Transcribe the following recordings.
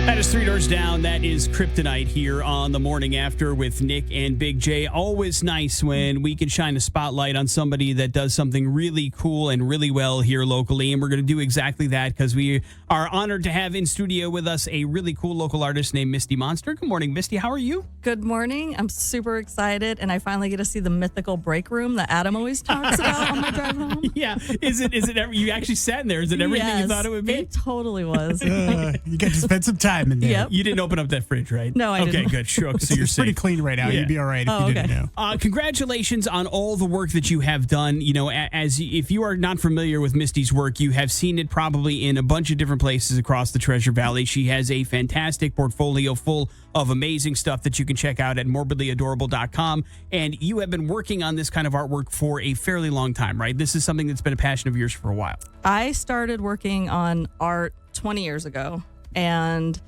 That is Three Doors Down. That is Kryptonite here on the morning after with Nic and Big J. Always nice when we can shine a spotlight on somebody that does something really cool and really well here locally. And we're going to do exactly that because we are honored to have in studio with us a really cool local artist named Misty Monster. Good morning, Misty. How are you? Good morning. I'm super excited, and I finally get to see the mythical break room that Adam always talks about on my drive home. Yeah. Is it you actually sat in there? Is it everything you thought it would be? It totally was. You got to spend some time in there. Yep. You didn't open up that fridge, right? No, I didn't. Okay, good. Sure. So you're It's pretty safe. clean right now. Yeah. You'd be all right if you didn't know. Congratulations on all the work that you have done. You know, as if you are not familiar with Misty's work, you have seen it probably in a bunch of different places across the Treasure Valley. She has a fantastic portfolio full of amazing stuff that you can check out at morbidlyadorable.com. And you have been working on this kind of artwork for a fairly long time, right? This is something that's been a passion of yours for a while. I started working on art 20 years ago, and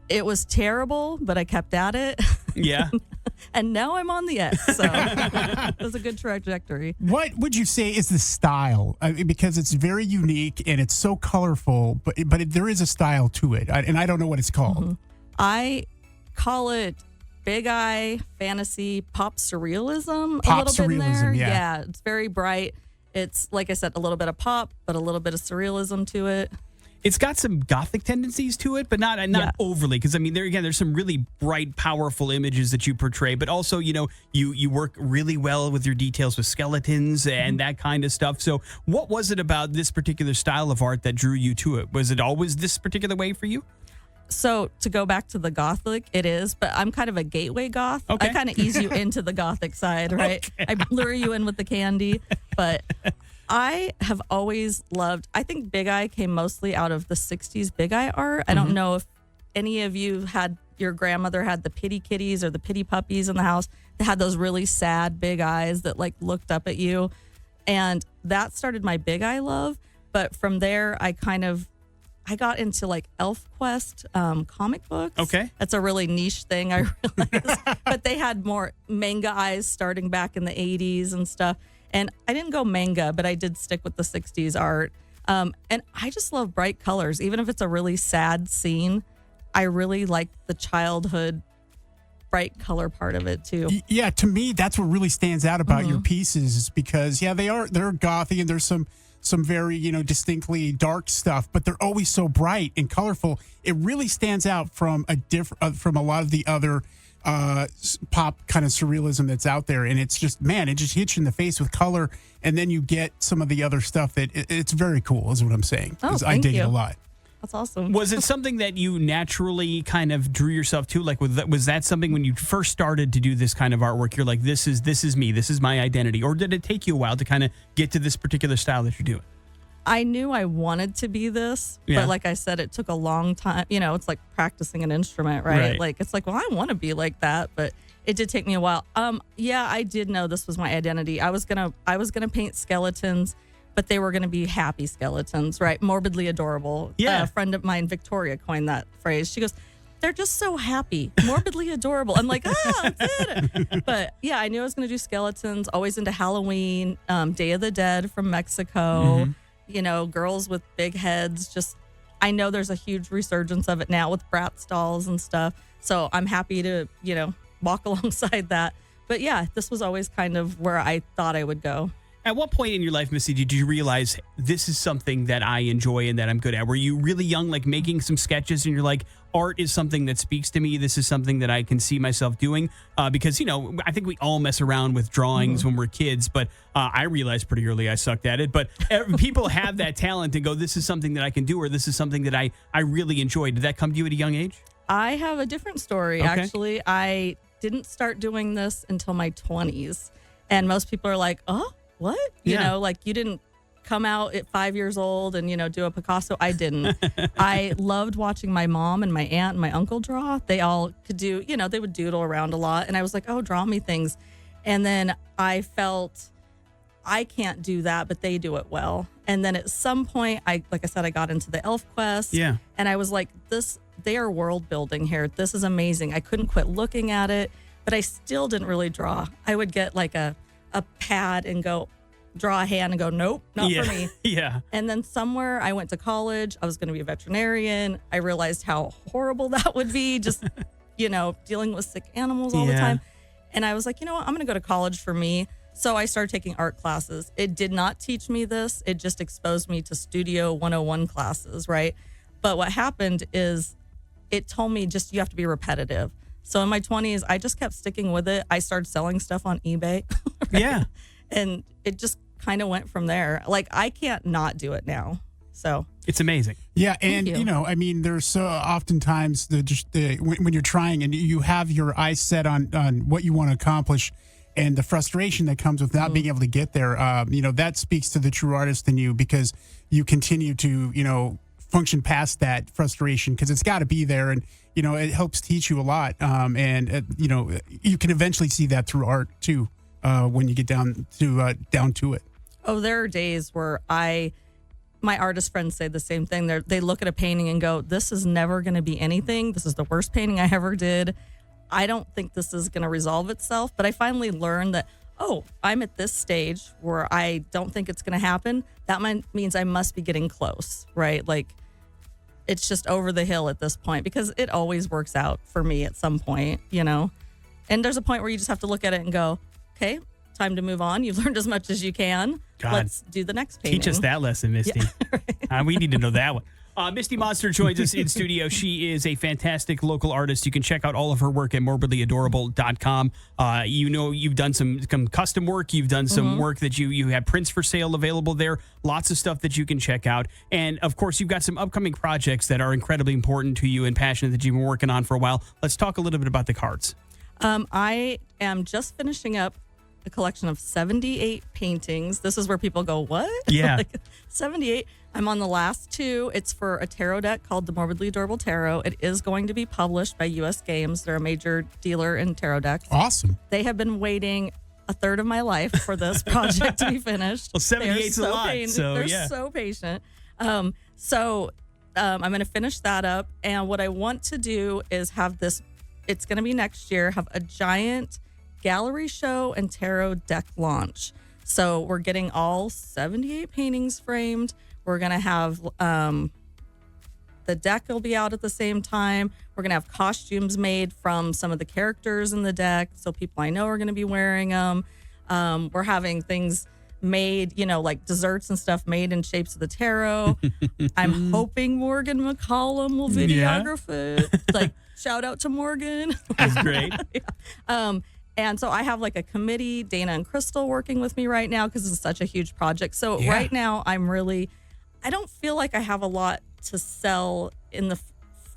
it was terrible, but I kept at it. Yeah. And now I'm on the X, so it was a good trajectory. What would you say is the style? Because it's very unique and it's so colorful, but there is a style to it, and I don't know what it's called. Mm-hmm. I call it big eye fantasy pop surrealism. Pop a little bit in there. surrealism, yeah. It's very bright. It's, like I said, a little bit of pop, but a little bit of surrealism to it. It's got some gothic tendencies to it, but not overly. Because I mean, there's some really bright, powerful images that you portray. But also, you work really well with your details with skeletons and that kind of stuff. So, what was it about this particular style of art that drew you to it? Was it always this particular way for you? So to go back to the gothic, it is, but I'm kind of a gateway goth. Okay. I kind of ease you into the gothic side, right? Okay. I lure you in with the candy, but I have always loved, I think Big Eye came mostly out of the 60s Big Eye art. I don't know if any of you had, your grandmother had the pity kitties or the pity puppies in the house that had those really sad big eyes that like looked up at you. And that started my Big Eye love. But from there, I got into like ElfQuest comic books. Okay. That's a really niche thing, I realized. But they had more manga eyes starting back in the 80s and stuff. And I didn't go manga, but I did stick with the 60s art. And I just love bright colors. Even if it's a really sad scene, I really like the childhood bright color part of it too. Yeah, to me, that's what really stands out about your pieces is because, they're gothy and there's some very, distinctly dark stuff, but they're always so bright and colorful. It really stands out from from a lot of the other pop kind of surrealism that's out there. And it's just, man, it just hits you in the face with color. And then you get some of the other stuff that it's very cool is what I'm saying. Oh, I dig you. it a lot. That's awesome. Was it something that you naturally kind of drew yourself to? Like, was that something when you first started to do this kind of artwork, you're like, this is me, this is my identity? Or did it take you a while to kind of get to this particular style that you're doing? I knew I wanted to be this, but like I said, it took a long time. It's like practicing an instrument, right? Like, it's like, well, I want to be like that, but it did take me a while. Yeah, I did know this was my identity. I was gonna paint skeletons, but they were gonna be happy skeletons, right? Morbidly adorable. Yeah. A friend of mine, Victoria, coined that phrase. She goes, they're just so happy, morbidly adorable. I'm like, that's it. But yeah, I knew I was gonna do skeletons, always into Halloween, Day of the Dead from Mexico. Girls with big heads. I know there's a huge resurgence of it now with Bratz dolls and stuff. So I'm happy to, walk alongside that. But yeah, this was always kind of where I thought I would go. At what point in your life, Misty, did you realize this is something that I enjoy and that I'm good at? Were you really young, like making some sketches and you're like, art is something that speaks to me. This is something that I can see myself doing. Because, I think we all mess around with drawings when we're kids, but I realized pretty early I sucked at it. But people have that talent and go, this is something that I can do, or this is something that I really enjoy. Did that come to you at a young age? I have a different story, actually. I didn't start doing this until my 20s. And most people are like, oh, what? You didn't come out at 5 years old and, do a Picasso. I didn't. I loved watching my mom and my aunt and my uncle draw. They all could do, they would doodle around a lot. And I was like, oh, draw me things. And then I felt I can't do that, but they do it well. And then at some point, I got into the ElfQuest. Yeah. And I was like, they are world building here. This is amazing. I couldn't quit looking at it, but I still didn't really draw. I would get like a pad and go, draw a hand and go, nope, not for me. Yeah. And then somewhere I went to college. I was going to be a veterinarian. I realized how horrible that would be, just, dealing with sick animals all the time. And I was like, you know what? I'm going to go to college for me. So I started taking art classes. It did not teach me this. It just exposed me to Studio 101 classes, right? But what happened is it told me just you have to be repetitive. So in my 20s, I just kept sticking with it. I started selling stuff on eBay. Right? Yeah. And it just kind of went from there. Like, I can't not do it now. So it's amazing. Yeah. And, I mean, there's so oftentimes when you're trying and you have your eyes set on what you want to accomplish and the frustration that comes with not being able to get there, that speaks to the true artist in you, because you continue to, function past that frustration, because it's got to be there. And, it helps teach you a lot. You can eventually see that through art too, when you get down to it. Oh, there are days where my artist friends say the same thing. They look at a painting and go, this is never going to be anything. This is the worst painting I ever did. I don't think this is going to resolve itself. But I finally learned that, I'm at this stage where I don't think it's going to happen. That means I must be getting close, right? Like, it's just over the hill at this point, because it always works out for me at some point, And there's a point where you just have to look at it and go, okay, time to move on. You've learned as much as you can. God, let's do the next painting. Teach us that lesson, Misty. Yeah, right. We need to know that one. Misty Monster joins us in studio. She is a fantastic local artist. You can check out all of her work at morbidlyadorable.com. You've done some custom work. You've done some work that you have prints for sale available there. Lots of stuff that you can check out. And, of course, you've got some upcoming projects that are incredibly important to you and passionate that you've been working on for a while. Let's talk a little bit about the cards. I am just finishing up a collection of 78 paintings. This is where people go, what? Yeah. 78. I'm on the last 2. It's for a tarot deck called the Morbidly Adorable Tarot. It is going to be published by U.S. Games. They're a major dealer in tarot decks. Awesome. They have been waiting a third of my life for this project to be finished. Well, 78's a lot. They're so patient. I'm going to finish that up. And what I want to do is have this, it's going to be next year, have a giant gallery show and tarot deck launch. So we're getting all 78 paintings framed. We're going to have the deck will be out at the same time. We're going to have costumes made from some of the characters in the deck, so people I know are going to be wearing them. We're having things made, like desserts and stuff made in shapes of the tarot. I'm hoping Morgan McCollum will videograph it. Like, shout out to Morgan. That's great. Yeah. And so I have like a committee, Dana and Crystal, working with me right now because it's such a huge project. So right now I don't feel like I have a lot to sell in the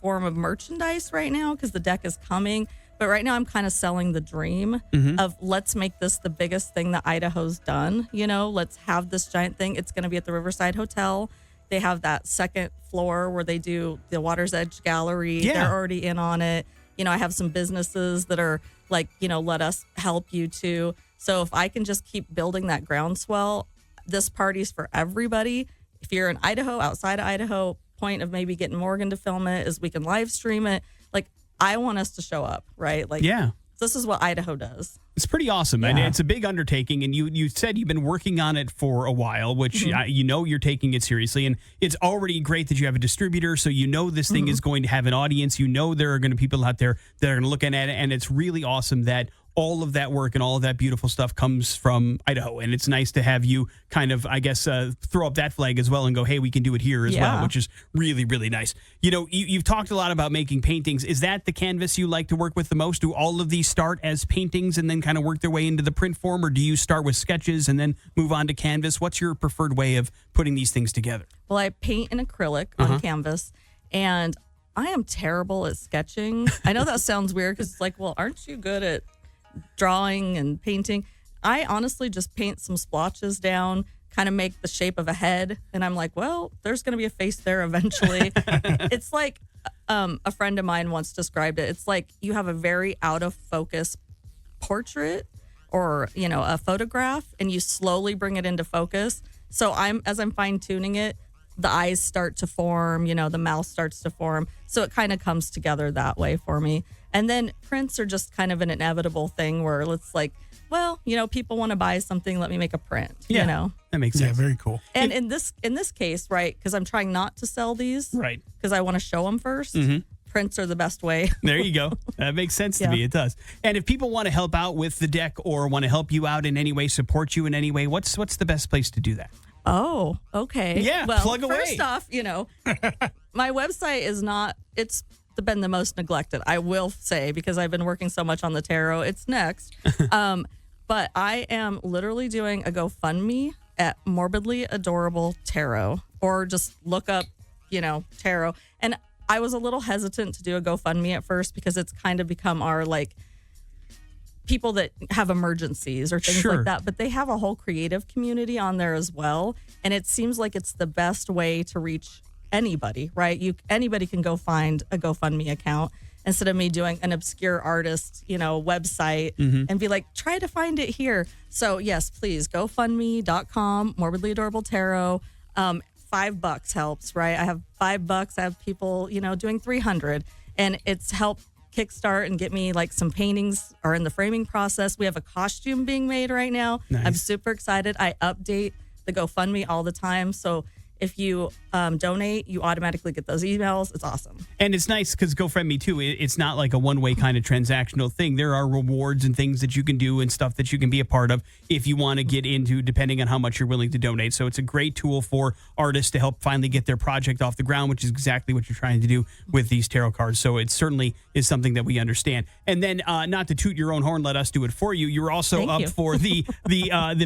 form of merchandise right now because the deck is coming. But right now I'm kind of selling the dream of let's make this the biggest thing that Idaho's done. Let's have this giant thing. It's going to be at the Riverside Hotel. They have that second floor where they do the Water's Edge Gallery. Yeah. They're already in on it. I have some businesses that are like, let us help you too. So if I can just keep building that groundswell, this party's for everybody. If you're in Idaho, outside of Idaho, point of maybe getting Morgan to film it is we can live stream it. Like, I want us to show up, right? Like, this is what Idaho does. It's pretty awesome. And it's a big undertaking. And you said you've been working on it for a while, which you're taking it seriously. And it's already great that you have a distributor. So this thing is going to have an audience. There are going to be people out there that are going to look at it. And it's really awesome that all of that work and all of that beautiful stuff comes from Idaho. And it's nice to have you kind of, I guess, throw up that flag as well and go, hey, we can do it here as well, which is really, really nice. You've talked a lot about making paintings. Is that the canvas you like to work with the most? Do all of these start as paintings and then kind of work their way into the print form? Or do you start with sketches and then move on to canvas? What's your preferred way of putting these things together? Well, I paint in acrylic on canvas, and I am terrible at sketching. I know that sounds weird because it's like, well, aren't you good at drawing and painting? I honestly just paint some splotches down, kind of make the shape of a head, and I'm like, well, there's going to be a face there eventually. It's like a friend of mine once described it. It's like you have a very out of focus portrait or a photograph, and you slowly bring it into focus. So as I'm fine tuning it, the eyes start to form, the mouth starts to form. So it kind of comes together that way for me. And then prints are just kind of an inevitable thing where it's like well, people want to buy something, let me make a print, That makes sense. Yeah, very cool. And in this case, right, because I'm trying not to sell these. Right. Because I want to show them first. Prints are the best way. There you go. That makes sense to me. It does. And if people want to help out with the deck or want to help you out in any way, support you in any way, what's the best place to do that? Oh, okay. Yeah, well, plug away. First off, my website it's been the most neglected, I will say, because I've been working so much on the tarot. It's next. But I am literally doing a GoFundMe at Morbidly Adorable Tarot, or just look up, tarot. And I was a little hesitant to do a GoFundMe at first because it's kind of become our people that have emergencies or things like that. But they have a whole creative community on there as well. And it seems like it's the best way to reach anybody, right? Anybody can go find a GoFundMe account instead of me doing an obscure artist, website and be like, try to find it here. So yes, please, GoFundMe.com, Morbidly Adorable Tarot. $5 helps, right? I have $5. I have people, doing 300, and it's helped kickstart and get me some paintings are in the framing process. We have a costume being made right now. Nice. I'm super excited. I update the GoFundMe all the time. So if you donate, you automatically get those emails. It's awesome. And it's nice because GoFundMe, too, it's not like a one-way kind of transactional thing. There are rewards and things that you can do and stuff that you can be a part of if you want to get into, depending on how much you're willing to donate. So it's a great tool for artists to help finally get their project off the ground, which is exactly what you're trying to do with these tarot cards. So it certainly is something that we understand. And then, not to toot your own horn, let us do it for you. You're also Thank up you. for the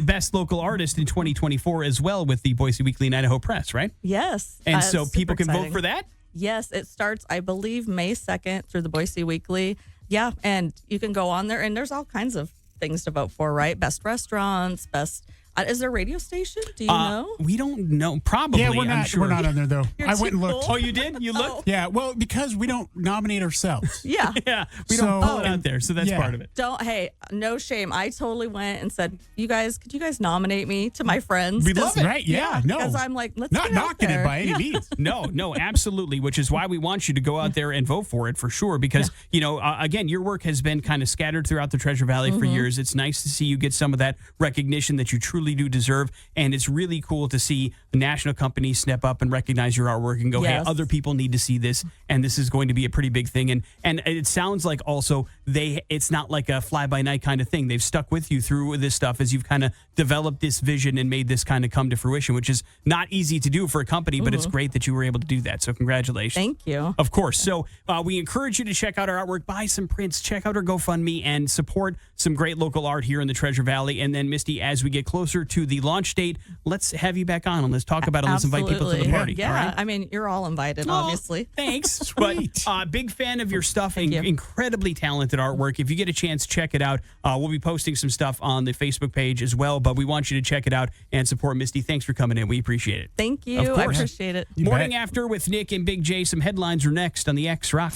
best local artist in 2024 as well with the Boise Weekly and Idaho Press, right? Yes. And so it's people super can vote exciting. for that? Yes, it starts, I believe, May 2nd through the Boise Weekly. Yeah, and you can go on there, and there's all kinds of things to vote for, right? Best restaurants, best... is there a radio station? Do you know? We don't know. Probably, Yeah, I'm sure. we're not on there though. You're I went too and looked. cool. Oh, you did? You looked? Yeah, well, because we don't nominate ourselves. Yeah. Yeah, we don't So- pull it out there, so that's Yeah. part of it. Hey, no shame. I totally went and said, could you guys nominate me to my friends? We'd love it. Right? Yeah, no. Because I'm like, let's Not get out knocking there. it by any Yeah. means. No, absolutely, which is why we want you to go out there and vote for it for sure because, again, your work has been kind of scattered throughout the Treasure Valley for years. It's nice to see you get some of that recognition that you truly do deserve, and it's really cool to see national companies step up and recognize your artwork and go, Yes. hey, other people need to see this, and this is going to be a pretty big thing. And it sounds like also it's not like a fly-by-night kind of thing. They've stuck with you through this stuff as you've kind of developed this vision and made this kind of come to fruition, which is not easy to do for a company, but it's great that you were able to do that. So congratulations. Thank you. Of course. So we encourage you to check out our artwork, buy some prints, check out our GoFundMe, and support some great local art here in the Treasure Valley. And then, Misty, as we get closer to the launch date, let's have you back on and let's talk about it. Let's invite people to the Absolutely. party. Yeah, All right? I mean, you're all invited, obviously. Thanks. Sweet. But big fan of your stuff and you. incredibly talented artwork. If you get a chance, check it out. We'll be posting some stuff on the Facebook page as well, but we want you to check it out and support Misty. Thanks for coming in. We appreciate it. Thank you. Of I course. appreciate it. You Morning bet. After with Nic and Big J. Some headlines are next on the X Rock.